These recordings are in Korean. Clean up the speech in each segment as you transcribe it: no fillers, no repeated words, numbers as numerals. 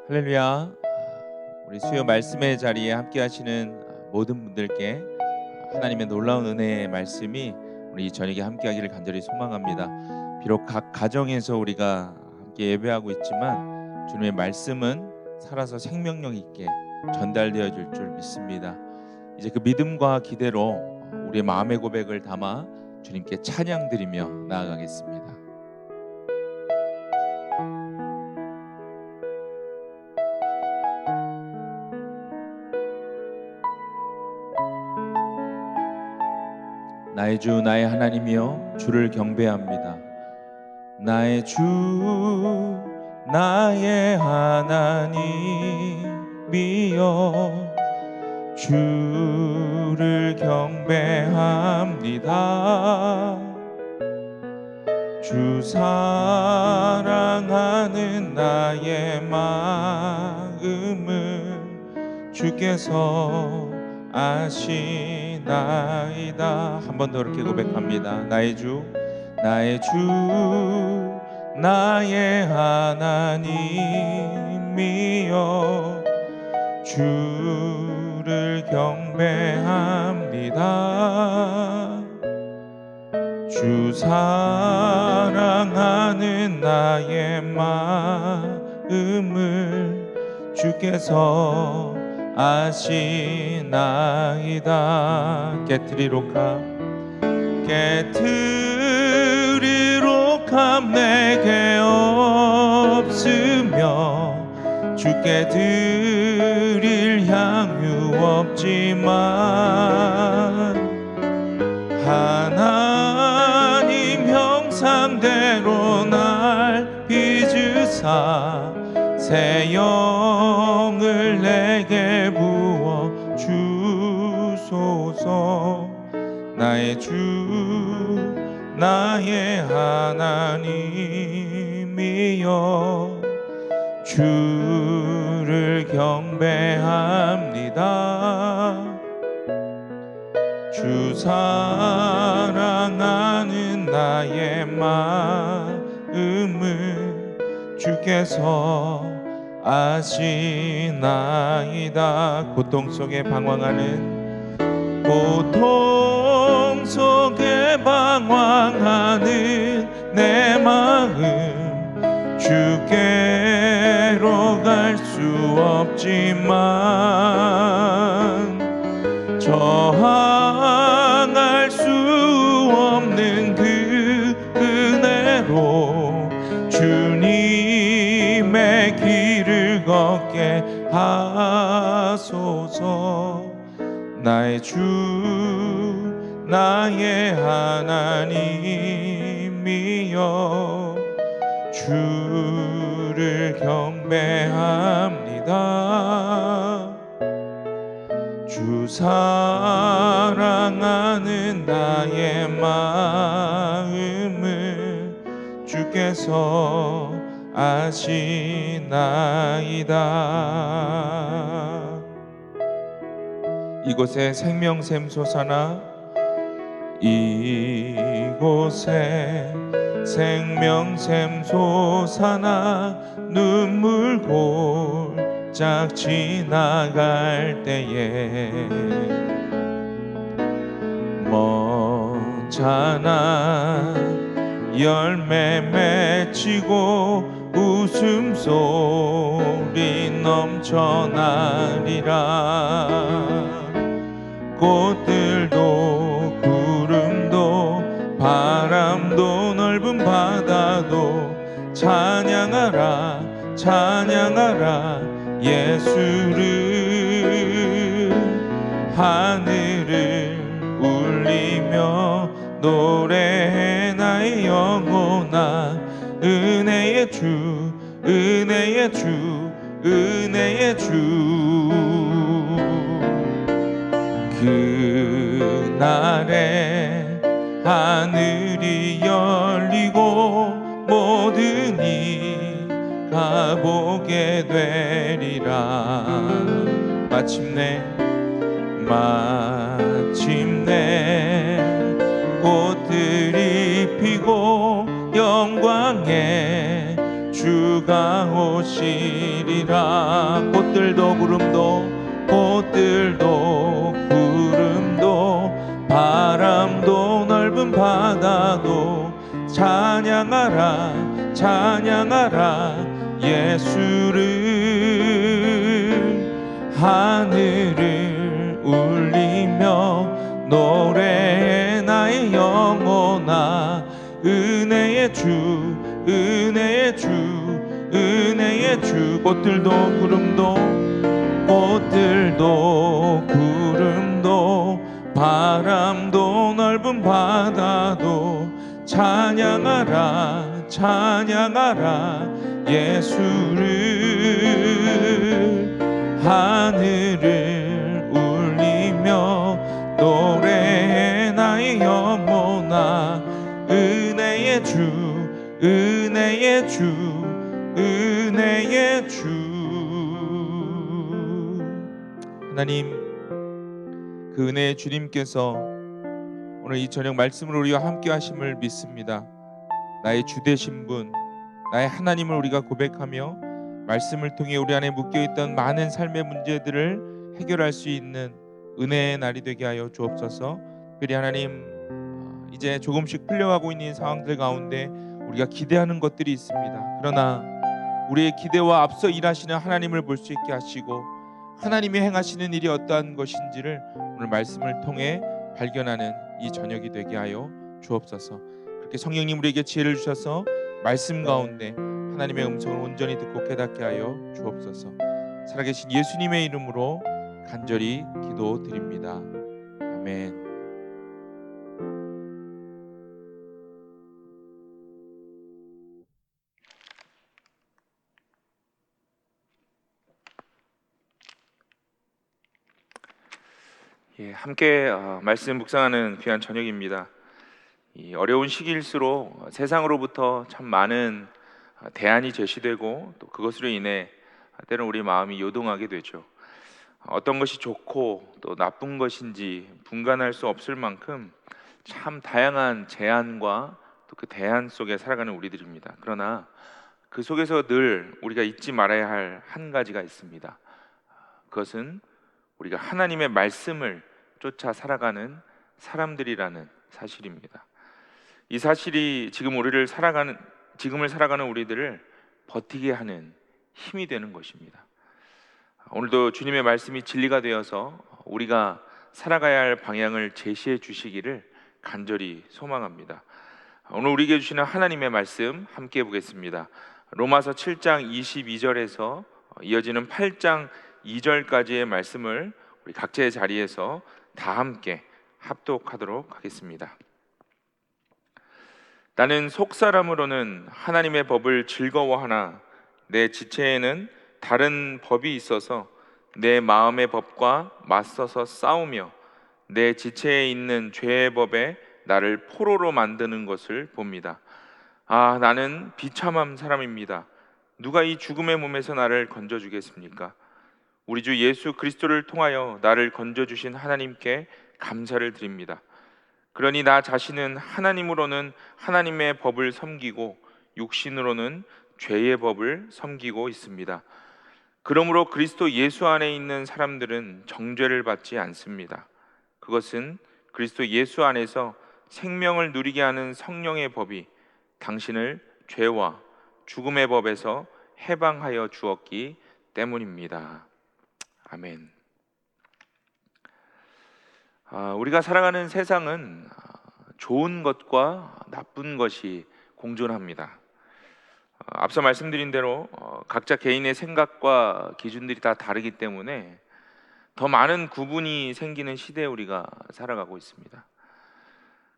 할렐루야. 우리 수요 말씀의 자리에 함께 하시는 모든 분들께 하나님의 놀라운 은혜의 말씀이 우리 이 저녁에 함께 하기를 간절히 소망합니다. 비록 각 가정에서 우리가 함께 예배하고 있지만 주님의 말씀은 살아서 생명력 있게 전달되어 줄 줄 믿습니다. 이제 그 믿음과 기대로 우리의 마음의 고백을 담아 주님께 찬양 드리며 나아가겠습니다. 나의 주 나의 하나님이여 주를 경배합니다. 나의 주 나의 하나님이여 주를 경배합니다. 주 사랑하는 나의 마음을 주께서 아시나이다. 한 번 더 이렇게 고백합니다. 나의 주 나의 하나님이여 주를 경배합니다. 주 사랑하는 나의 마음을 주께서 아시나이다. 깨트리로캄 내게 없으며 주께 드릴 향유 없지만 하나님 형상대로 날 빚으사 새 영을 내게 부어 주소서. 나의 주 나의 하나님이여 주를 경배합니다. 주 사랑하는 나의 마음을 주께서 아시나이다. 고통 속에 방황하는 내 마음 주께로 갈 수 없지만 저항할 수 없는 그 은혜로 주님의 길을 걷게 하소서. 나의 주 나의 하나님이여 주를 경배합니다. 주 사랑하는 나의 마음을 주께서 아시나이다. 이곳에 생명샘 솟아나 이곳에 생명샘 솟아나 눈물 골짝 지나갈 때에 먼잖아 열매 맺히고 웃음소리 넘쳐나리라. 꽃들도 구름도 바람도 넓은 바다도 찬양하라 찬양하라 예수를. 하늘을 울리며 노래해 나의 영혼아 은혜의 주 은혜의 주 은혜의 주. 그날에 하늘이 열리고 모든 이가 보게 되리라. 마침내 꽃들이 피고 영광의 주 주가 오시리라. 꽃들도 구름도 바람도 넓은 바다도 찬양하라 찬양하라 예수를. 하늘을 울리며 노래해 나의 영혼아. 은혜의 주 은혜의 주 은혜의 주. 꽃들도 구름도 바람도 넓은 바다도 찬양하라 찬양하라 예수를. 하늘을 울리며 노래해 나의 영혼아. 은혜의 주 은혜의 주 은혜의 주. 하나님, 그 은혜의 주님께서 오늘 이 저녁 말씀으로 우리와 함께 하심을 믿습니다. 나의 주 되신 분, 나의 하나님을 우리가 고백하며 말씀을 통해 우리 안에 묶여있던 많은 삶의 문제들을 해결할 수 있는 은혜의 날이 되게 하여 주옵소서. 특별히 하나님, 이제 조금씩 풀려가고 있는 상황들 가운데 우리가 기대하는 것들이 있습니다. 그러나 우리의 기대와 앞서 일하시는 하나님을 볼 수 있게 하시고 하나님이 행하시는 일이 어떠한 것인지를 오늘 말씀을 통해 발견하는 이 저녁이 되게 하여 주옵소서. 그렇게 성령님 우리에게 지혜를 주셔서 말씀 가운데 하나님의 음성을 온전히 듣고 깨닫게 하여 주옵소서. 살아계신 예수님의 이름으로 간절히 기도드립니다. 아멘. 함께 말씀 묵상하는 귀한 저녁입니다. 이 어려운 시기일수록 세상으로부터 참 많은 대안이 제시되고 또 그것으로 인해 때로는 우리 마음이 요동하게 되죠. 어떤 것이 좋고 또 나쁜 것인지 분간할 수 없을 만큼 참 다양한 제안과 또 그 대안 속에 살아가는 우리들입니다. 그러나 그 속에서 늘 우리가 잊지 말아야 할 한 가지가 있습니다. 그것은 우리가 하나님의 말씀을 쫓아 살아가는 사람들이라는 사실입니다. 이 사실이 지금을 살아가는 우리들을 버티게 하는 힘이 되는 것입니다. 오늘도 주님의 말씀이 진리가 되어서 우리가 살아가야 할 방향을 제시해 주시기를 간절히 소망합니다. 오늘 우리에게 주시는 하나님의 말씀 함께 보겠습니다. 로마서 7장 22절에서 이어지는 8장 2절까지의 말씀을 우리 각자의 자리에서 다 함께 합독하도록 하겠습니다. 나는 속사람으로는 하나님의 법을 즐거워하나 내 지체에는 다른 법이 있어서 내 마음의 법과 맞서서 싸우며 내 지체에 있는 죄의 법에 나를 포로로 만드는 것을 봅니다. 아, 나는 비참한 사람입니다. 누가 이 죽음의 몸에서 나를 건져주겠습니까? 우리 주 예수 그리스도를 통하여 나를 건져주신 하나님께 감사를 드립니다. 그러니 나 자신은 하나님으로는 하나님의 법을 섬기고 육신으로는 죄의 법을 섬기고 있습니다. 그러므로 그리스도 예수 안에 있는 사람들은 정죄를 받지 않습니다. 그것은 그리스도 예수 안에서 생명을 누리게 하는 성령의 법이 당신을 죄와 죽음의 법에서 해방하여 주었기 때문입니다. 아멘. 우리가 살아가는 세상은 좋은 것과 나쁜 것이 공존합니다. 앞서 말씀드린 대로 각자 개인의 생각과 기준들이 다 다르기 때문에 더 많은 구분이 생기는 시대에 우리가 살아가고 있습니다.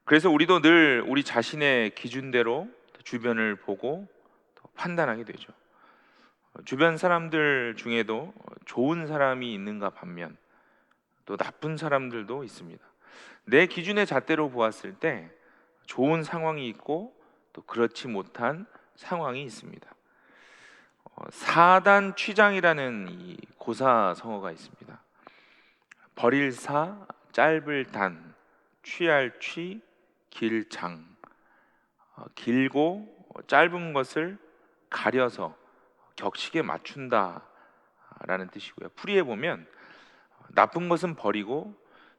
그래서 우리도 늘 우리 자신의 기준대로 주변을 보고 판단하게 되죠. 주변 사람들 중에도 좋은 사람이 있는가 반면 또 나쁜 사람들도 있습니다. 내 기준의 잣대로 보았을 때 좋은 상황이 있고 또 그렇지 못한 상황이 있습니다. 사단 취장이라는 이 고사성어가 있습니다. 버릴 사, 짧을 단, 취할 취, 길장. 길고 짧은 것을 가려서 격식에 맞춘다라는 뜻이고요. 풀이해 보면 나쁜 것은 버리고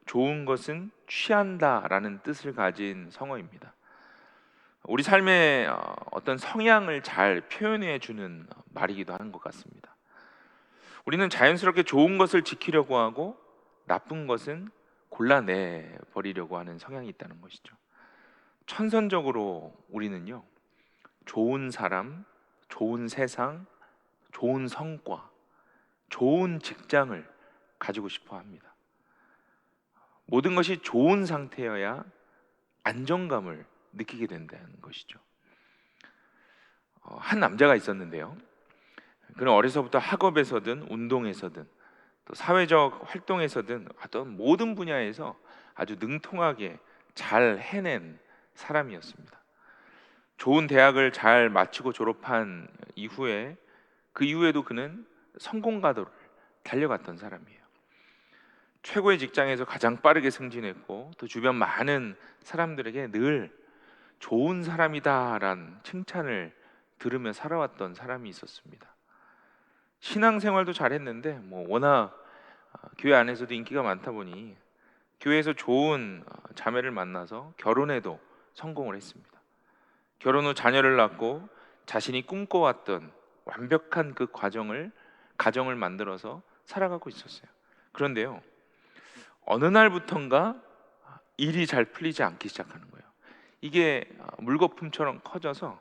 좋은 것은 취한다라는 뜻을 가진 성어입니다. 우리 삶의 어떤 성향을 잘 표현해 주는 말이기도 하는 것 같습니다. 우리는 자연스럽게 좋은 것을 지키려고 하고 나쁜 것은 골라내 버리려고 하는 성향이 있다는 것이죠. 천선적으로 우리는요, 좋은 사람, 좋은 세상, 좋은 성과, 좋은 직장을 가지고 싶어 합니다. 모든 것이 좋은 상태여야 안정감을 느끼게 된다는 것이죠. 한 남자가 있었는데요. 그는 어려서부터 학업에서든 운동에서든 또 사회적 활동에서든 어떤 모든 분야에서 아주 능통하게 잘 해낸 사람이었습니다. 좋은 대학을 잘 마치고 졸업한 이후에 그 이후에도 그는 성공가도를 달려갔던 사람이에요. 최고의 직장에서 가장 빠르게 승진했고 또 주변 많은 사람들에게 늘 좋은 사람이다라는 칭찬을 들으며 살아왔던 사람이 있었습니다. 신앙생활도 잘했는데 워낙 교회 안에서도 인기가 많다 보니 교회에서 좋은 자매를 만나서 결혼에도 성공을 했습니다. 결혼 후 자녀를 낳고 자신이 꿈꿔왔던 완벽한 그 가정을 만들어서 살아가고 있었어요. 그런데요, 어느 날부턴가 일이 잘 풀리지 않기 시작하는 거예요. 이게 물거품처럼 커져서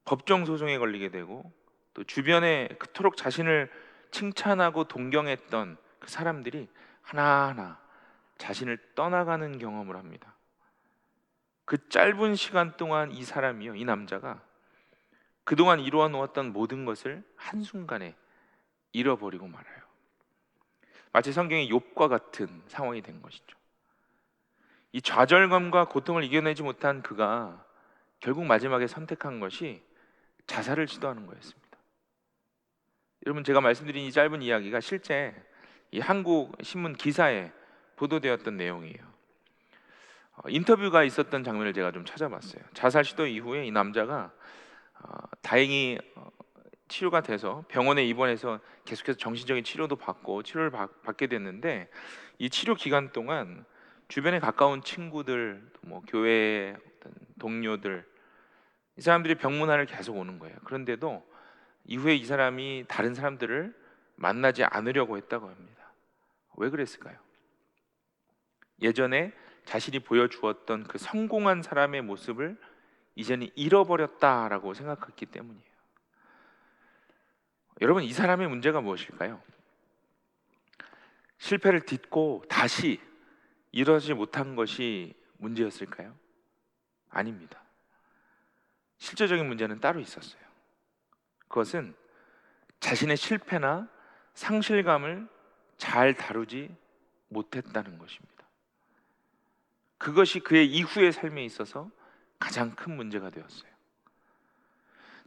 법정 소송에 걸리게 되고 또 주변에 그토록 자신을 칭찬하고 동경했던 그 사람들이 하나하나 자신을 떠나가는 경험을 합니다. 그 짧은 시간 동안 이 사람이요, 이 남자가 그동안 이루어 놓았던 모든 것을 한순간에 잃어버리고 말아요. 마치 성경의 욥과 같은 상황이 된 것이죠. 이 좌절감과 고통을 이겨내지 못한 그가 결국 마지막에 선택한 것이 자살을 시도하는 거였습니다. 여러분, 제가 말씀드린 이 짧은 이야기가 실제 이 한국 신문 기사에 보도되었던 내용이에요. 인터뷰가 있었던 장면을 제가 좀 찾아봤어요. 자살 시도 이후에 이 남자가 다행히 치료가 돼서 병원에 입원해서 계속해서 정신적인 치료도 받고 치료를 받게 됐는데, 이 치료 기간 동안 주변에 가까운 친구들, 교회 어떤 동료들, 이 사람들이 병문안을 계속 오는 거예요. 그런데도 이후에 이 사람이 다른 사람들을 만나지 않으려고 했다고 합니다. 왜 그랬을까요? 예전에 자신이 보여주었던 그 성공한 사람의 모습을 이제는 잃어버렸다라고 생각했기 때문이에요. 여러분, 이 사람의 문제가 무엇일까요? 실패를 딛고 다시 일어서지 못한 것이 문제였을까요? 아닙니다. 실제적인 문제는 따로 있었어요. 그것은 자신의 실패나 상실감을 잘 다루지 못했다는 것입니다. 그것이 그의 이후의 삶에 있어서 가장 큰 문제가 되었어요.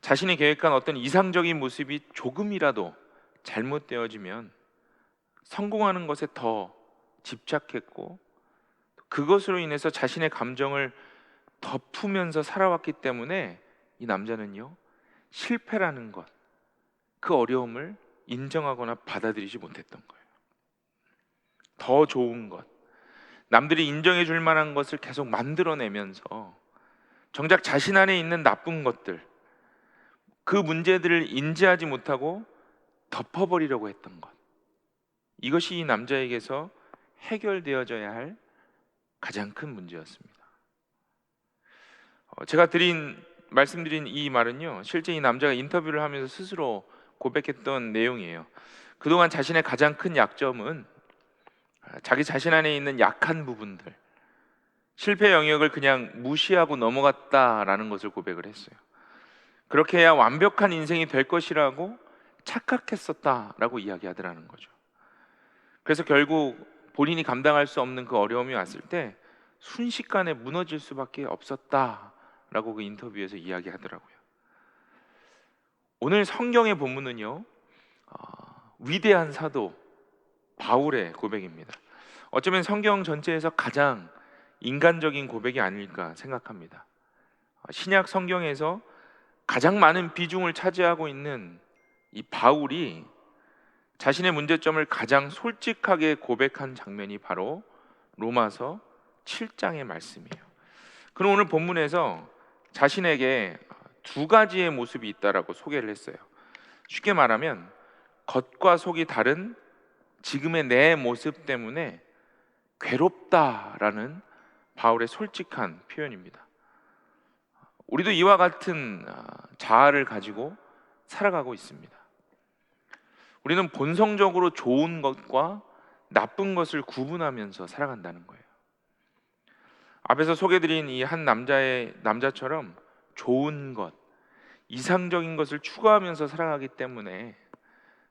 자신이 계획한 어떤 이상적인 모습이 조금이라도 잘못되어지면 성공하는 것에 더 집착했고, 그것으로 인해서 자신의 감정을 덮으면서 살아왔기 때문에 이 남자는요, 실패라는 것, 그 어려움을 인정하거나 받아들이지 못했던 거예요. 더 좋은 것, 남들이 인정해 줄 만한 것을 계속 만들어내면서 정작 자신 안에 있는 나쁜 것들, 그 문제들을 인지하지 못하고 덮어버리려고 했던 것, 이것이 이 남자에게서 해결되어져야 할 가장 큰 문제였습니다. 제가 말씀드린 이 말은요, 실제 이 남자가 인터뷰를 하면서 스스로 고백했던 내용이에요. 그동안 자신의 가장 큰 약점은 자기 자신 안에 있는 약한 부분들, 실패 영역을 그냥 무시하고 넘어갔다라는 것을 고백을 했어요. 그렇게 해야 완벽한 인생이 될 것이라고 착각했었다라고 이야기하더라는 거죠. 그래서 결국 본인이 감당할 수 없는 그 어려움이 왔을 때 순식간에 무너질 수밖에 없었다라고 그 인터뷰에서 이야기하더라고요. 오늘 성경의 본문은요, 위대한 사도 바울의 고백입니다. 어쩌면 성경 전체에서 가장 인간적인 고백이 아닐까 생각합니다. 신약 성경에서 가장 많은 비중을 차지하고 있는 이 바울이 자신의 문제점을 가장 솔직하게 고백한 장면이 바로 로마서 7장의 말씀이에요. 그럼 오늘 본문에서 자신에게 두 가지의 모습이 있다라고 소개를 했어요. 쉽게 말하면 겉과 속이 다른 지금의 내 모습 때문에 괴롭다라는 바울의 솔직한 표현입니다. 우리도 이와 같은 자아를 가지고 살아가고 있습니다. 우리는 본성적으로 좋은 것과 나쁜 것을 구분하면서 살아간다는 거예요. 앞에서 소개드린 이 한 남자처럼 좋은 것, 이상적인 것을 추구하면서 살아가기 때문에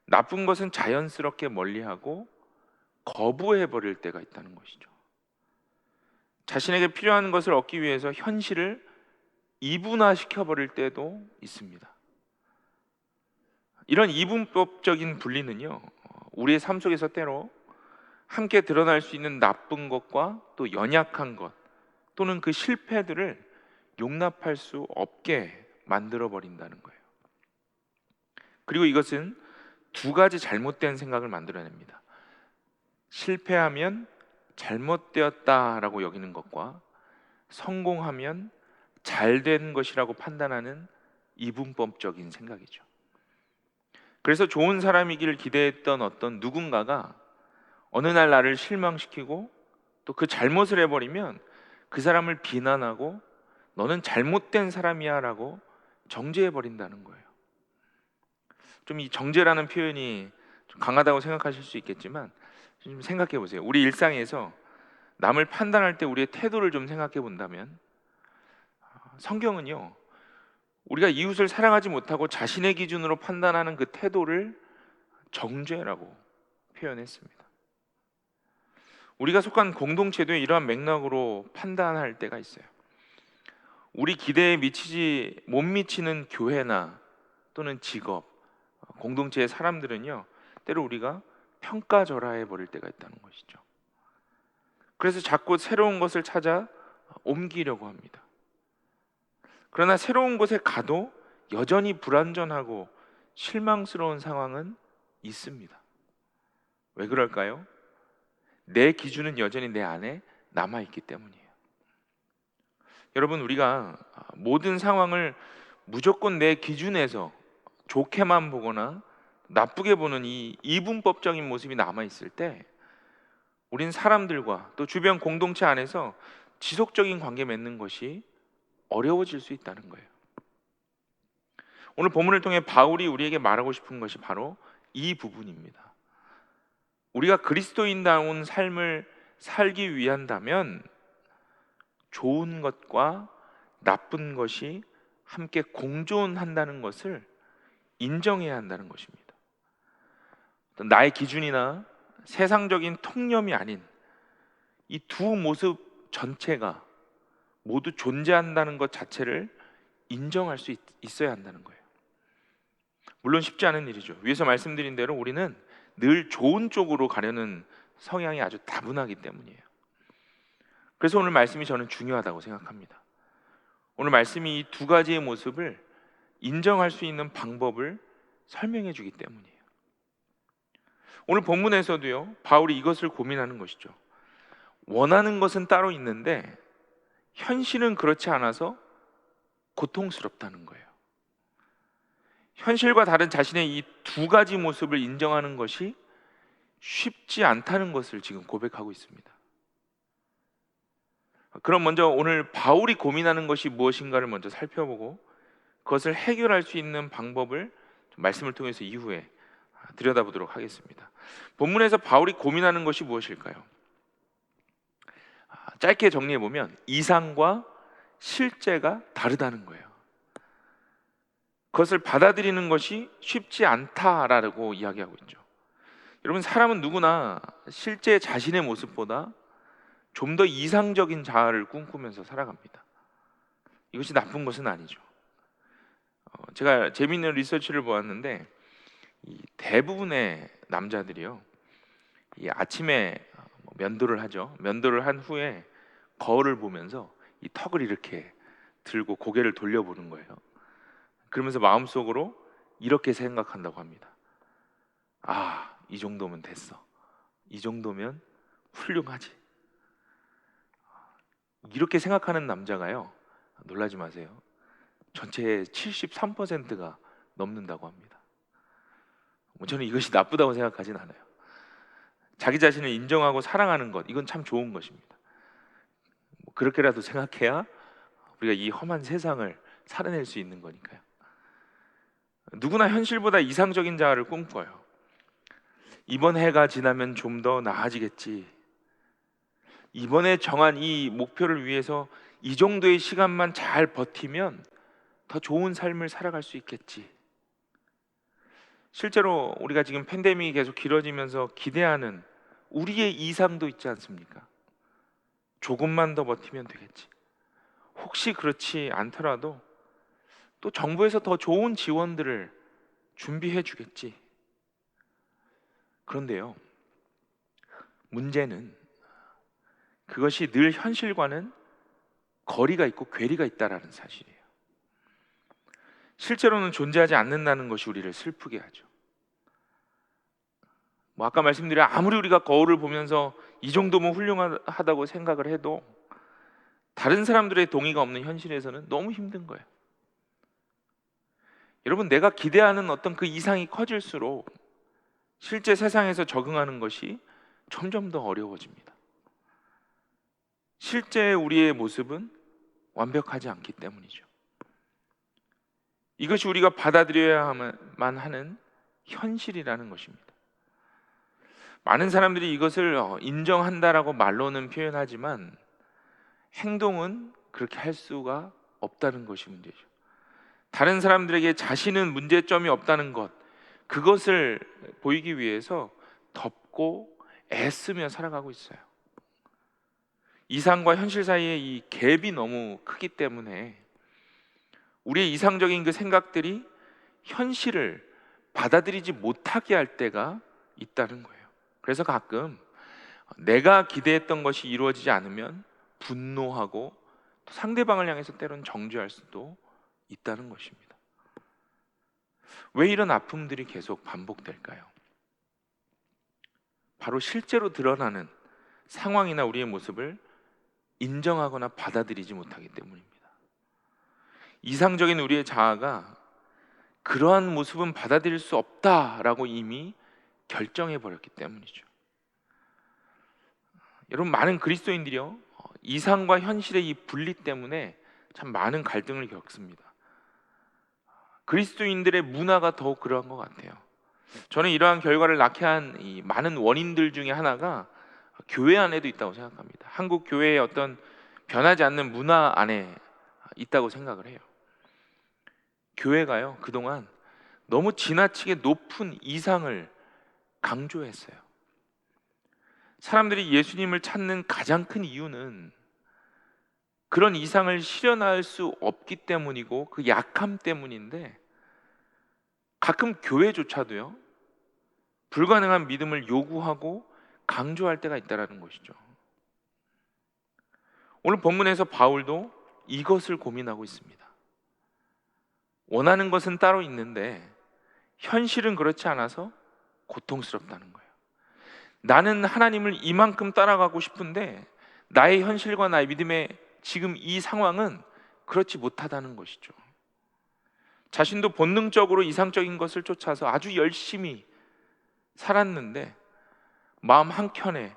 나쁜 것은 자연스럽게 멀리하고 거부해 버릴 때가 있다는 것이죠. 자신에게 필요한 것을 얻기 위해서 현실을 이분화시켜 버릴 때도 있습니다. 이런 이분법적인 분리는요, 우리의 삶 속에서 때로 함께 드러날 수 있는 나쁜 것과 또 연약한 것 또는 그 실패들을 용납할 수 없게 만들어 버린다는 거예요. 그리고 이것은 두 가지 잘못된 생각을 만들어냅니다. 실패하면 잘못되었다라고 여기는 것과 성공하면 잘된 것이라고 판단하는 이분법적인 생각이죠. 그래서 좋은 사람이길 기대했던 어떤 누군가가 어느 날 나를 실망시키고 또 그 잘못을 해버리면 그 사람을 비난하고 너는 잘못된 사람이야 라고 정죄해버린다는 거예요. 좀 이 정죄라는 표현이 좀 강하다고 생각하실 수 있겠지만 좀 생각해 보세요. 우리 일상에서 남을 판단할 때 우리의 태도를 좀 생각해 본다면 성경은요, 우리가 이웃을 사랑하지 못하고 자신의 기준으로 판단하는 그 태도를 정죄라고 표현했습니다. 우리가 속한 공동체도 이러한 맥락으로 판단할 때가 있어요. 우리 기대에 못 미치는 교회나 또는 직업, 공동체의 사람들은요, 때로 우리가 평가절하해 버릴 때가 있다는 것이죠. 그래서 자꾸 새로운 것을 찾아 옮기려고 합니다. 그러나 새로운 곳에 가도 여전히 불완전하고 실망스러운 상황은 있습니다. 왜 그럴까요? 내 기준은 여전히 내 안에 남아있기 때문이에요. 여러분, 우리가 모든 상황을 무조건 내 기준에서 좋게만 보거나 나쁘게 보는 이 이분법적인 모습이 남아있을 때 우린 사람들과 또 주변 공동체 안에서 지속적인 관계 맺는 것이 어려워질 수 있다는 거예요. 오늘 본문을 통해 바울이 우리에게 말하고 싶은 것이 바로 이 부분입니다. 우리가 그리스도인다운 삶을 살기 위한다면 좋은 것과 나쁜 것이 함께 공존한다는 것을 인정해야 한다는 것입니다. 나의 기준이나 세상적인 통념이 아닌 이 두 모습 전체가 모두 존재한다는 것 자체를 인정할 수 있어야 한다는 거예요. 물론 쉽지 않은 일이죠. 위에서 말씀드린 대로 우리는 늘 좋은 쪽으로 가려는 성향이 아주 다분하기 때문이에요. 그래서 오늘 말씀이 저는 중요하다고 생각합니다. 오늘 말씀이 이 두 가지의 모습을 인정할 수 있는 방법을 설명해 주기 때문이에요. 오늘 본문에서도요, 바울이 이것을 고민하는 것이죠. 원하는 것은 따로 있는데 현실은 그렇지 않아서 고통스럽다는 거예요. 현실과 다른 자신의 이 두 가지 모습을 인정하는 것이 쉽지 않다는 것을 지금 고백하고 있습니다. 그럼 먼저 오늘 바울이 고민하는 것이 무엇인가를 먼저 살펴보고 그것을 해결할 수 있는 방법을 말씀을 통해서 이후에 들여다보도록 하겠습니다. 본문에서 바울이 고민하는 것이 무엇일까요? 짧게 정리해 보면 이상과 실제가 다르다는 거예요. 그것을 받아들이는 것이 쉽지 않다라고 이야기하고 있죠. 여러분, 사람은 누구나 실제 자신의 모습보다 좀 더 이상적인 자아를 꿈꾸면서 살아갑니다. 이것이 나쁜 것은 아니죠. 제가 재미있는 리서치를 보았는데 이 대부분의 남자들이요, 이 아침에 면도를 하죠. 면도를 한 후에 거울을 보면서 이 턱을 이렇게 들고 고개를 돌려보는 거예요. 그러면서 마음속으로 이렇게 생각한다고 합니다. 아, 이 정도면 됐어. 이 정도면 훌륭하지. 이렇게 생각하는 남자가요, 놀라지 마세요, 전체의 73%가 넘는다고 합니다. 저는 이것이 나쁘다고 생각하진 않아요. 자기 자신을 인정하고 사랑하는 것, 이건 참 좋은 것입니다. 그렇게라도 생각해야 우리가 이 험한 세상을 살아낼 수 있는 거니까요. 누구나 현실보다 이상적인 자아를 꿈꿔요. 이번 해가 지나면 좀 더 나아지겠지. 이번에 정한 이 목표를 위해서 이 정도의 시간만 잘 버티면 더 좋은 삶을 살아갈 수 있겠지. 실제로 우리가 지금 팬데믹이 계속 길어지면서 기대하는 우리의 이상도 있지 않습니까? 조금만 더 버티면 되겠지. 혹시 그렇지 않더라도 또 정부에서 더 좋은 지원들을 준비해 주겠지. 그런데요, 문제는 그것이 늘 현실과는 거리가 있고 괴리가 있다라는 사실이에요. 실제로는 존재하지 않는다는 것이 우리를 슬프게 하죠. 아까 말씀드린 아무리 우리가 거울을 보면서 이 정도면 훌륭하다고 생각을 해도 다른 사람들의 동의가 없는 현실에서는 너무 힘든 거예요. 여러분, 내가 기대하는 어떤 그 이상이 커질수록 실제 세상에서 적응하는 것이 점점 더 어려워집니다. 실제 우리의 모습은 완벽하지 않기 때문이죠. 이것이 우리가 받아들여야만 하는 현실이라는 것입니다. 많은 사람들이 이것을 인정한다라고 말로는 표현하지만 행동은 그렇게 할 수가 없다는 것이 문제죠. 다른 사람들에게 자신은 문제점이 없다는 것, 그것을 보이기 위해서 덮고 애쓰며 살아가고 있어요. 이상과 현실 사이의 이 갭이 너무 크기 때문에 우리의 이상적인 그 생각들이 현실을 받아들이지 못하게 할 때가 있다는 거예요. 그래서 가끔 내가 기대했던 것이 이루어지지 않으면 분노하고 또 상대방을 향해서 때로는 정죄할 수도 있다는 것입니다. 왜 이런 아픔들이 계속 반복될까요? 바로 실제로 드러나는 상황이나 우리의 모습을 인정하거나 받아들이지 못하기 때문입니다. 이상적인 우리의 자아가 그러한 모습은 받아들일 수 없다라고 이미 결정해 버렸기 때문이죠. 여러분, 많은 그리스도인들이요, 이상과 현실의 이 분리 때문에 참 많은 갈등을 겪습니다. 그리스도인들의 문화가 더욱 그러한 것 같아요. 저는 이러한 결과를 낳게 한 이 많은 원인들 중에 하나가 교회 안에도 있다고 생각합니다. 한국 교회의 어떤 변하지 않는 문화 안에 있다고 생각을 해요. 교회가요, 그동안 너무 지나치게 높은 이상을 강조했어요. 사람들이 예수님을 찾는 가장 큰 이유는 그런 이상을 실현할 수 없기 때문이고 그 약함 때문인데, 가끔 교회조차도요, 불가능한 믿음을 요구하고 강조할 때가 있다는 것이죠. 오늘 본문에서 바울도 이것을 고민하고 있습니다. 원하는 것은 따로 있는데 현실은 그렇지 않아서 고통스럽다는 거예요. 나는 하나님을 이만큼 따라가고 싶은데 나의 현실과 나의 믿음의 지금 이 상황은 그렇지 못하다는 것이죠. 자신도 본능적으로 이상적인 것을 쫓아서 아주 열심히 살았는데 마음 한켠에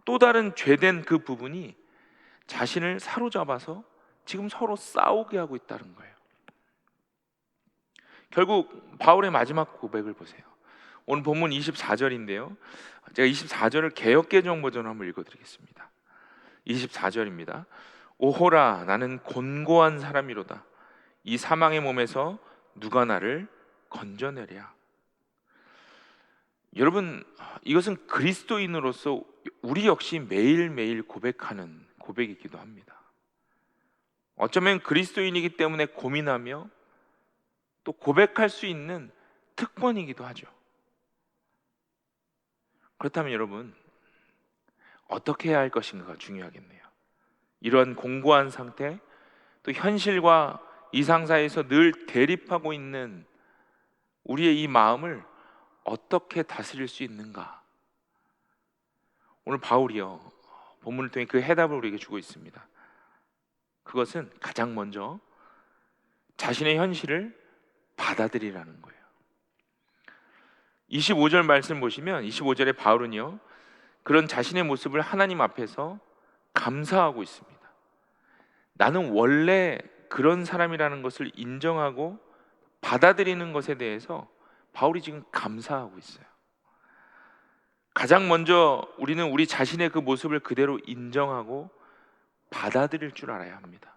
또 다른 죄된 그 부분이 자신을 사로잡아서 지금 서로 싸우게 하고 있다는 거예요. 결국 바울의 마지막 고백을 보세요. 오늘 본문 24절인데요, 제가 24절을 개역개정 버전으로 한번 읽어드리겠습니다. 24절입니다. 오호라, 나는 곤고한 사람이로다. 이 사망의 몸에서 누가 나를 건져내랴. 여러분, 이것은 그리스도인으로서 우리 역시 매일매일 고백하는 고백이기도 합니다. 어쩌면 그리스도인이기 때문에 고민하며 또 고백할 수 있는 특권이기도 하죠. 그렇다면 여러분, 어떻게 해야 할 것인가가 중요하겠네요. 이런 공고한 상태, 또 현실과 이 상사에서 늘 대립하고 있는 우리의 이 마음을 어떻게 다스릴 수 있는가? 오늘 바울이요, 본문을 통해 그 해답을 우리에게 주고 있습니다. 그것은 가장 먼저 자신의 현실을 받아들이라는 거예요. 25절 말씀 보시면 25절에 바울은요, 그런 자신의 모습을 하나님 앞에서 감사하고 있습니다. 나는 원래 그런 사람이라는 것을 인정하고 받아들이는 것에 대해서 바울이 지금 감사하고 있어요. 가장 먼저 우리는 우리 자신의 그 모습을 그대로 인정하고 받아들일 줄 알아야 합니다.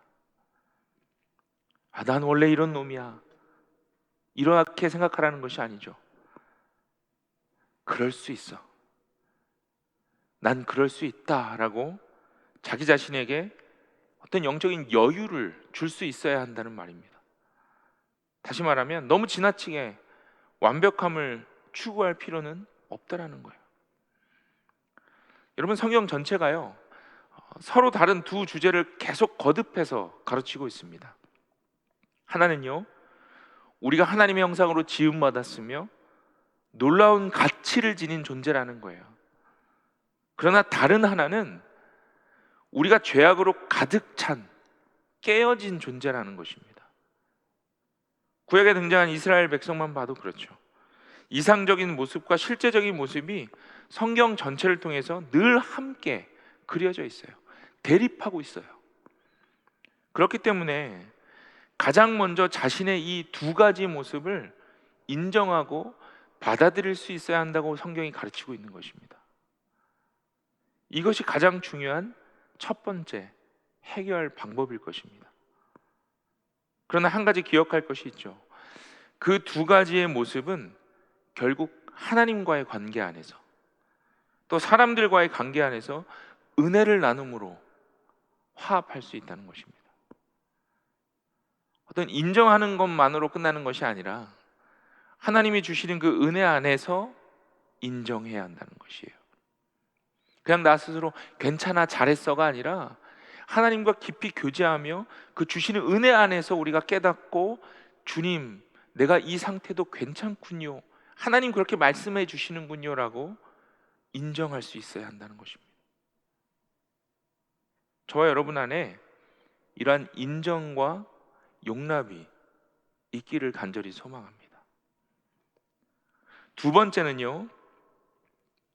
난 원래 이런 놈이야, 이렇게 생각하라는 것이 아니죠. 그럴 수 있어, 난 그럴 수 있다라고 자기 자신에게 어떤 영적인 여유를 줄 수 있어야 한다는 말입니다. 다시 말하면 너무 지나치게 완벽함을 추구할 필요는 없다라는 거예요. 여러분, 성경 전체가요, 서로 다른 두 주제를 계속 거듭해서 가르치고 있습니다. 하나는요, 우리가 하나님의 형상으로 지음받았으며 놀라운 가치를 지닌 존재라는 거예요. 그러나 다른 하나는 우리가 죄악으로 가득 찬 깨어진 존재라는 것입니다. 구약에 등장한 이스라엘 백성만 봐도 그렇죠. 이상적인 모습과 실제적인 모습이 성경 전체를 통해서 늘 함께 그려져 있어요. 대립하고 있어요. 그렇기 때문에 가장 먼저 자신의 이 두 가지 모습을 인정하고 받아들일 수 있어야 한다고 성경이 가르치고 있는 것입니다. 이것이 가장 중요한 첫 번째 해결 방법일 것입니다. 그러나 한 가지 기억할 것이 있죠. 그 두 가지의 모습은 결국 하나님과의 관계 안에서, 또 사람들과의 관계 안에서 은혜를 나눔으로 화합할 수 있다는 것입니다. 어떤 인정하는 것만으로 끝나는 것이 아니라 하나님이 주시는 그 은혜 안에서 인정해야 한다는 것이에요. 그냥 나 스스로 괜찮아, 잘했어가 아니라 하나님과 깊이 교제하며 그 주시는 은혜 안에서 우리가 깨닫고, 주님, 내가 이 상태도 괜찮군요, 하나님 그렇게 말씀해 주시는군요 라고 인정할 수 있어야 한다는 것입니다. 저와 여러분 안에 이러한 인정과 용납이 있기를 간절히 소망합니다. 두 번째는요,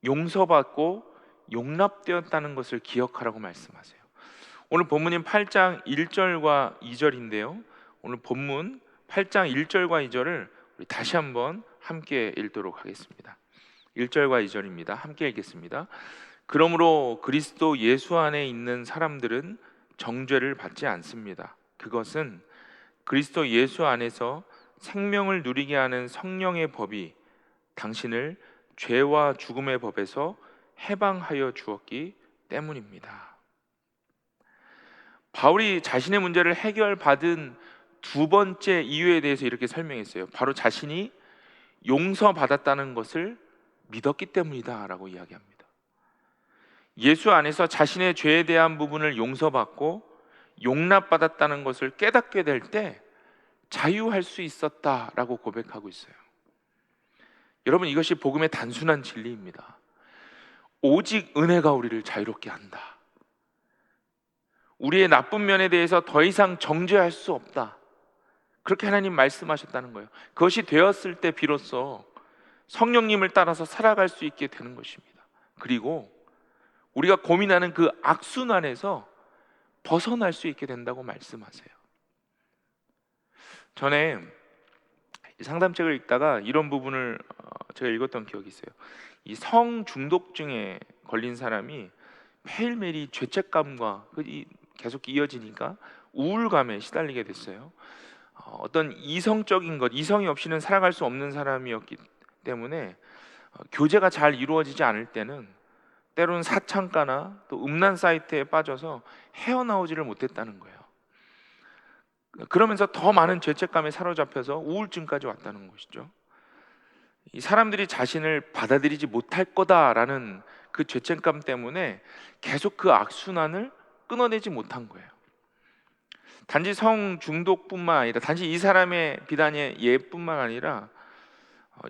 용서받고 용납되었다는 것을 기억하라고 말씀하세요. 오늘 본문인 8장 1절과 2절인데요, 오늘 본문 8장 1절과 2절을 우리 다시 한번 함께 읽도록 하겠습니다. 1절과 2절입니다. 함께 읽겠습니다. 그러므로 그리스도 예수 안에 있는 사람들은 정죄를 받지 않습니다. 그것은 그리스도 예수 안에서 생명을 누리게 하는 성령의 법이 당신을 죄와 죽음의 법에서 해방하여 주었기 때문입니다. 바울이 자신의 문제를 해결받은 두 번째 이유에 대해서 이렇게 설명했어요. 바로 자신이 용서받았다는 것을 믿었기 때문이다 라고 이야기합니다. 예수 안에서 자신의 죄에 대한 부분을 용서받고 용납받았다는 것을 깨닫게 될 때 자유할 수 있었다라고 고백하고 있어요. 여러분, 이것이 복음의 단순한 진리입니다. 오직 은혜가 우리를 자유롭게 한다. 우리의 나쁜 면에 대해서 더 이상 정죄할 수 없다, 그렇게 하나님 말씀하셨다는 거예요. 그것이 되었을 때 비로소 성령님을 따라서 살아갈 수 있게 되는 것입니다. 그리고 우리가 고민하는 그 악순환에서 벗어날 수 있게 된다고 말씀하세요. 전에 상담책을 읽다가 이런 부분을 제가 읽었던 기억이 있어요. 이 성중독증에 걸린 사람이 매일매일 죄책감과 계속 이어지니까 우울감에 시달리게 됐어요. 어떤 이성적인 것, 이성이 없이는 살아갈 수 없는 사람이었기 때문에 교제가 잘 이루어지지 않을 때는 때로는 사창가나 또 음란 사이트에 빠져서 헤어나오지를 못했다는 거예요. 그러면서 더 많은 죄책감에 사로잡혀서 우울증까지 왔다는 것이죠. 이 사람들이 자신을 받아들이지 못할 거다라는 그 죄책감 때문에 계속 그 악순환을 끊어내지 못한 거예요. 단지 성 중독뿐만 아니라 단지 이 사람의 비단의 예뿐만 아니라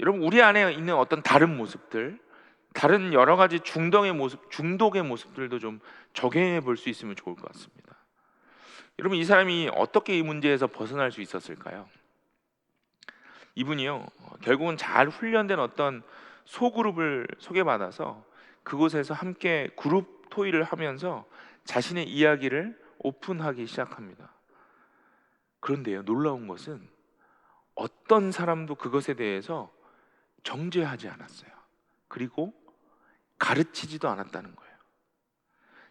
여러분 우리 안에 있는 어떤 다른 모습들, 다른 여러 가지 중독의 모습들도 좀 적용해 볼 수 있으면 좋을 것 같습니다. 여러분 이 사람이 어떻게 이 문제에서 벗어날 수 있었을까요? 이분이요 결국은 잘 훈련된 어떤 소그룹을 소개받아서 그곳에서 함께 그룹 토의를 하면서 자신의 이야기를 오픈하기 시작합니다. 그런데요 놀라운 것은 어떤 사람도 그것에 대해서 정죄하지 않았어요. 그리고 가르치지도 않았다는 거예요.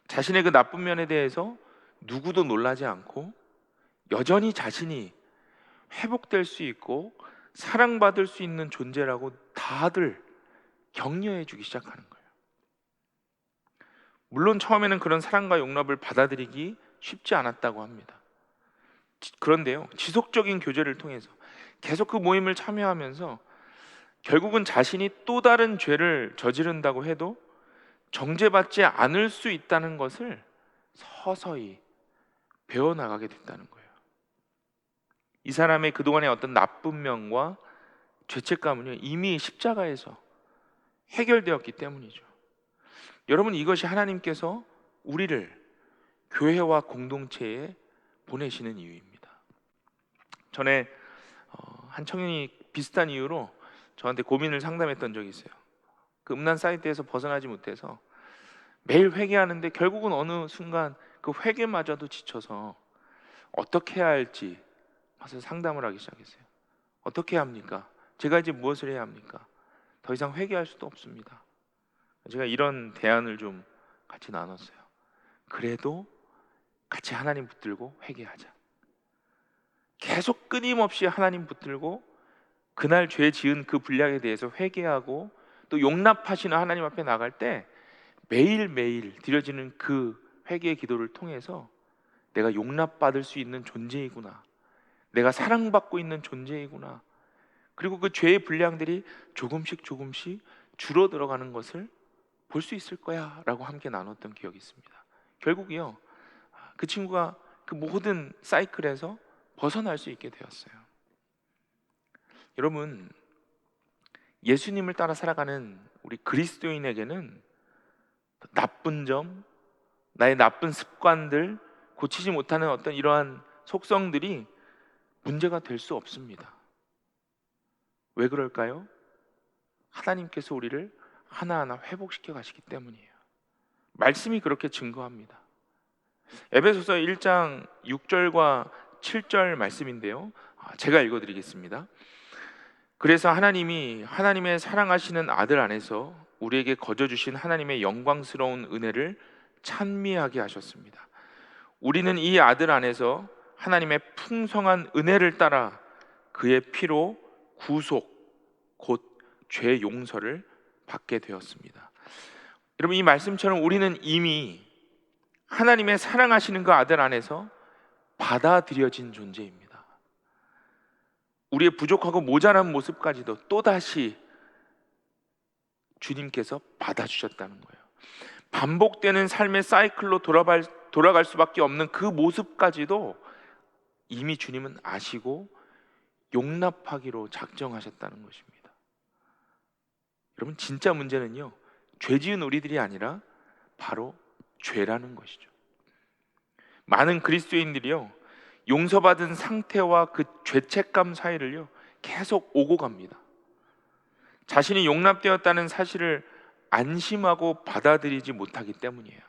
자신의 그 나쁜 면에 대해서 누구도 놀라지 않고 여전히 자신이 회복될 수 있고 사랑받을 수 있는 존재라고 다들 격려해 주기 시작하는 거예요. 물론 처음에는 그런 사랑과 용납을 받아들이기 쉽지 않았다고 합니다. 그런데요 지속적인 교제를 통해서 계속 그 모임을 참여하면서 결국은 자신이 또 다른 죄를 저지른다고 해도 정죄받지 않을 수 있다는 것을 서서히 배워나가게 됐다는 거예요. 이 사람의 그동안의 어떤 나쁜 면과 죄책감은요 이미 십자가에서 해결되었기 때문이죠. 여러분 이것이 하나님께서 우리를 교회와 공동체에 보내시는 이유입니다. 전에 한 청년이 비슷한 이유로 저한테 고민을 상담했던 적이 있어요. 그 음란 사이트에서 벗어나지 못해서 매일 회개하는데 결국은 어느 순간 그 회개마저도 지쳐서 어떻게 해야 할지 와서 상담을 하기 시작했어요. 어떻게 해야 합니까? 제가 이제 무엇을 해야 합니까? 더 이상 회개할 수도 없습니다. 제가 이런 대안을 좀 같이 나눴어요. 그래도 같이 하나님 붙들고 회개하자. 계속 끊임없이 하나님 붙들고 그날 죄 지은 그 분량에 대해서 회개하고 또 용납하시는 하나님 앞에 나갈 때 매일매일 드려지는 그 회개의 기도를 통해서 내가 용납받을 수 있는 존재이구나, 내가 사랑받고 있는 존재이구나, 그리고 그 죄의 분량들이 조금씩 줄어들어가는 것을 볼 수 있을 거야 라고 함께 나눴던 기억이 있습니다. 결국이요 그 친구가 그 모든 사이클에서 벗어날 수 있게 되었어요. 여러분 예수님을 따라 살아가는 우리 그리스도인에게는 나쁜 점, 나의 나쁜 습관들, 고치지 못하는 어떤 이러한 속성들이 문제가 될 수 없습니다. 왜 그럴까요? 하나님께서 우리를 하나하나 회복시켜 가시기 때문이에요. 말씀이 그렇게 증거합니다. 에베소서 1장 6절과 7절 말씀인데요 제가 읽어드리겠습니다. 그래서 하나님이 하나님의 사랑하시는 아들 안에서 우리에게 거저주신 하나님의 영광스러운 은혜를 찬미하게 하셨습니다. 우리는 이 아들 안에서 하나님의 풍성한 은혜를 따라 그의 피로 구속 곧 죄 용서를 받게 되었습니다. 여러분 이 말씀처럼 우리는 이미 하나님의 사랑하시는 그 아들 안에서 받아들여진 존재입니다. 우리의 부족하고 모자란 모습까지도 또다시 주님께서 받아주셨다는 거예요. 반복되는 삶의 사이클로 돌아갈 수밖에 없는 그 모습까지도 이미 주님은 아시고 용납하기로 작정하셨다는 것입니다. 여러분 진짜 문제는요 죄 지은 우리들이 아니라 바로 죄라는 것이죠. 많은 그리스도인들이요 용서받은 상태와 그 죄책감 사이를요 계속 오고 갑니다. 자신이 용납되었다는 사실을 안심하고 받아들이지 못하기 때문이에요.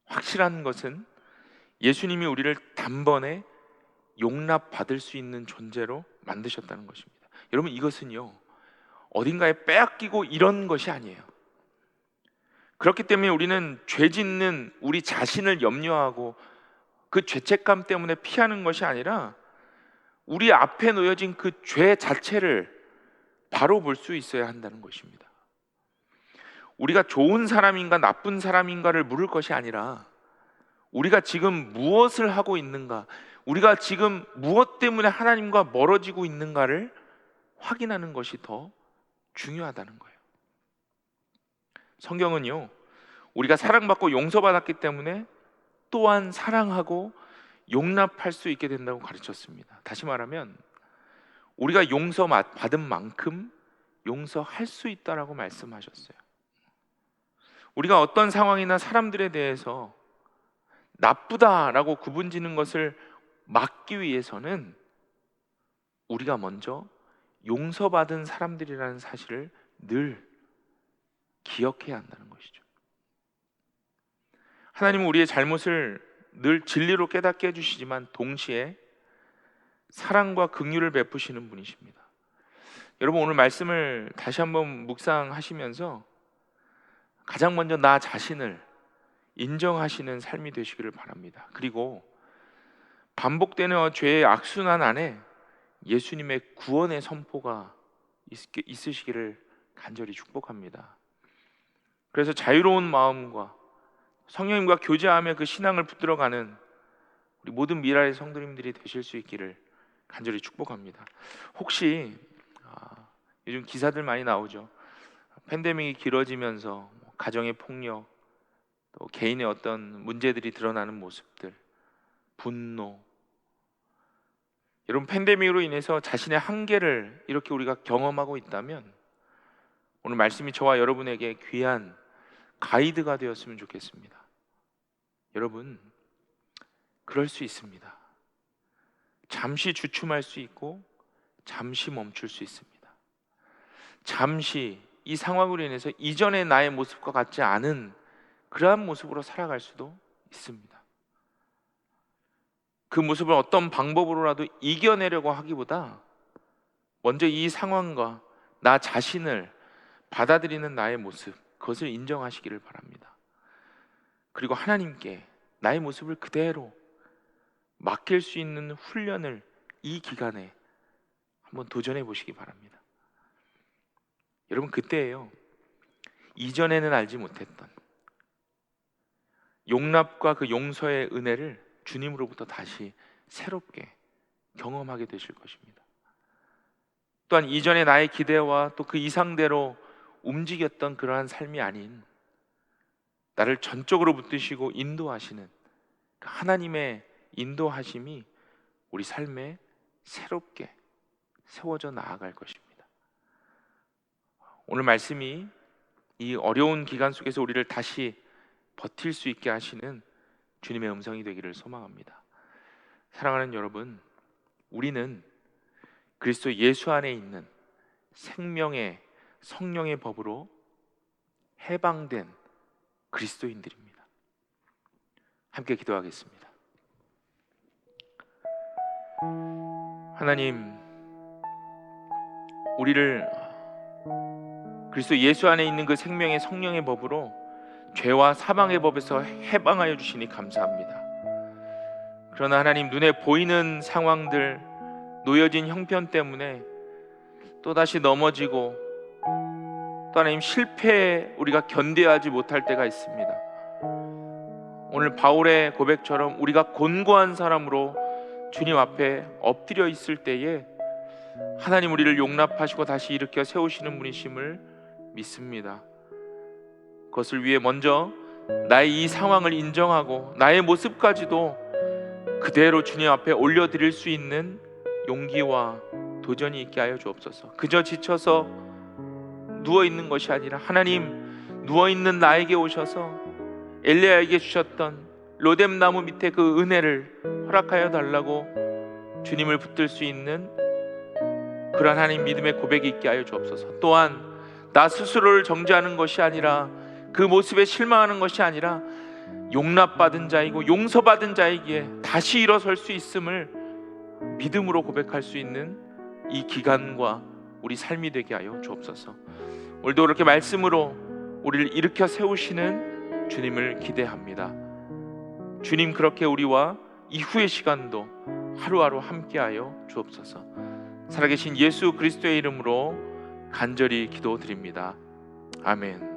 확실한 것은 예수님이 우리를 단번에 용납받을 수 있는 존재로 만드셨다는 것입니다. 여러분 이것은요 어딘가에 빼앗기고 이런 것이 아니에요. 그렇기 때문에 우리는 죄 짓는 우리 자신을 염려하고 그 죄책감 때문에 피하는 것이 아니라 우리 앞에 놓여진 그 죄 자체를 바로 볼 수 있어야 한다는 것입니다. 우리가 좋은 사람인가 나쁜 사람인가를 물을 것이 아니라 우리가 지금 무엇을 하고 있는가, 우리가 지금 무엇 때문에 하나님과 멀어지고 있는가를 확인하는 것이 더 중요하다는 거예요. 성경은요 우리가 사랑받고 용서받았기 때문에 또한 사랑하고 용납할 수 있게 된다고 가르쳤습니다. 다시 말하면 우리가 용서받은 만큼 용서할 수 있다라고 말씀하셨어요. 우리가 어떤 상황이나 사람들에 대해서 나쁘다라고 구분짓는 것을 막기 위해서는 우리가 먼저 용서받은 사람들이라는 사실을 늘 기억해야 한다는 것이죠. 하나님은 우리의 잘못을 늘 진리로 깨닫게 해주시지만 동시에 사랑과 긍휼을 베푸시는 분이십니다. 여러분, 오늘 말씀을 다시 한번 묵상하시면서 가장 먼저 나 자신을 인정하시는 삶이 되시기를 바랍니다. 그리고 반복되는 죄의 악순환 안에 예수님의 구원의 선포가 있으시기를 간절히 축복합니다. 그래서 자유로운 마음과 성령님과 교제하며 그 신앙을 붙들어가는 우리 모든 미라의 성도님들이 되실 수 있기를 간절히 축복합니다. 혹시 요즘 기사들 많이 나오죠. 팬데믹이 길어지면서 가정의 폭력, 또 개인의 어떤 문제들이 드러나는 모습들, 분노. 여러분, 팬데믹으로 인해서 자신의 한계를 이렇게 우리가 경험하고 있다면 오늘 말씀이 저와 여러분에게 귀한 가이드가 되었으면 좋겠습니다. 여러분, 그럴 수 있습니다. 잠시 주춤할 수 있고 잠시 멈출 수 있습니다. 잠시 이 상황으로 인해서 이전의 나의 모습과 같지 않은 그러한 모습으로 살아갈 수도 있습니다. 그 모습을 어떤 방법으로라도 이겨내려고 하기보다 먼저 이 상황과 나 자신을 받아들이는 나의 모습, 그것을 인정하시기를 바랍니다. 그리고 하나님께 나의 모습을 그대로 맡길 수 있는 훈련을 이 기간에 한번 도전해 보시기 바랍니다. 여러분, 그때예요. 이전에는 알지 못했던 용납과 그 용서의 은혜를 주님으로부터 다시 새롭게 경험하게 되실 것입니다. 또한 이전에 나의 기대와 또 그 이상대로 움직였던 그러한 삶이 아닌 나를 전적으로 붙드시고 인도하시는 그 하나님의 인도하심이 우리 삶에 새롭게 세워져 나아갈 것입니다. 오늘 말씀이 이 어려운 기간 속에서 우리를 다시 버틸 수 있게 하시는 주님의 음성이 되기를 소망합니다. 사랑하는 여러분, 우리는 그리스도 예수 안에 있는 생명의 성령의 법으로 해방된 그리스도인들입니다. 함께 기도하겠습니다. 하나님, 우리를 그리스도 예수 안에 있는 그 생명의 성령의 법으로 죄와 사망의 법에서 해방하여 주시니 감사합니다. 그러나 하나님, 눈에 보이는 상황들, 놓여진 형편 때문에 또다시 넘어지고 또 하나님 실패에 우리가 견뎌하지 못할 때가 있습니다. 오늘 바울의 고백처럼 우리가 곤고한 사람으로 주님 앞에 엎드려 있을 때에 하나님 우리를 용납하시고 다시 일으켜 세우시는 분이심을 믿습니다. 그것을 위해 먼저 나의 이 상황을 인정하고 나의 모습까지도 그대로 주님 앞에 올려드릴 수 있는 용기와 도전이 있게 하여 주옵소서. 그저 지쳐서 누워있는 것이 아니라 하나님, 누워있는 나에게 오셔서 엘리야에게 주셨던 로뎀나무 밑에 그 은혜를 허락하여 달라고 주님을 붙들 수 있는 그러한 하나님 믿음의 고백이 있게 하여 주옵소서. 또한 나 스스로를 정죄하는 것이 아니라 그 모습에 실망하는 것이 아니라 용납받은 자이고 용서받은 자에게 다시 일어설 수 있음을 믿음으로 고백할 수 있는 이 기간과 우리 삶이 되게 하여 주옵소서. 오늘도 그렇게 말씀으로 우리를 일으켜 세우시는 주님을 기대합니다. 주님, 그렇게 우리와 이후의 시간도 하루하루 함께하여 주옵소서. 살아계신 예수 그리스도의 이름으로 간절히 기도드립니다. 아멘.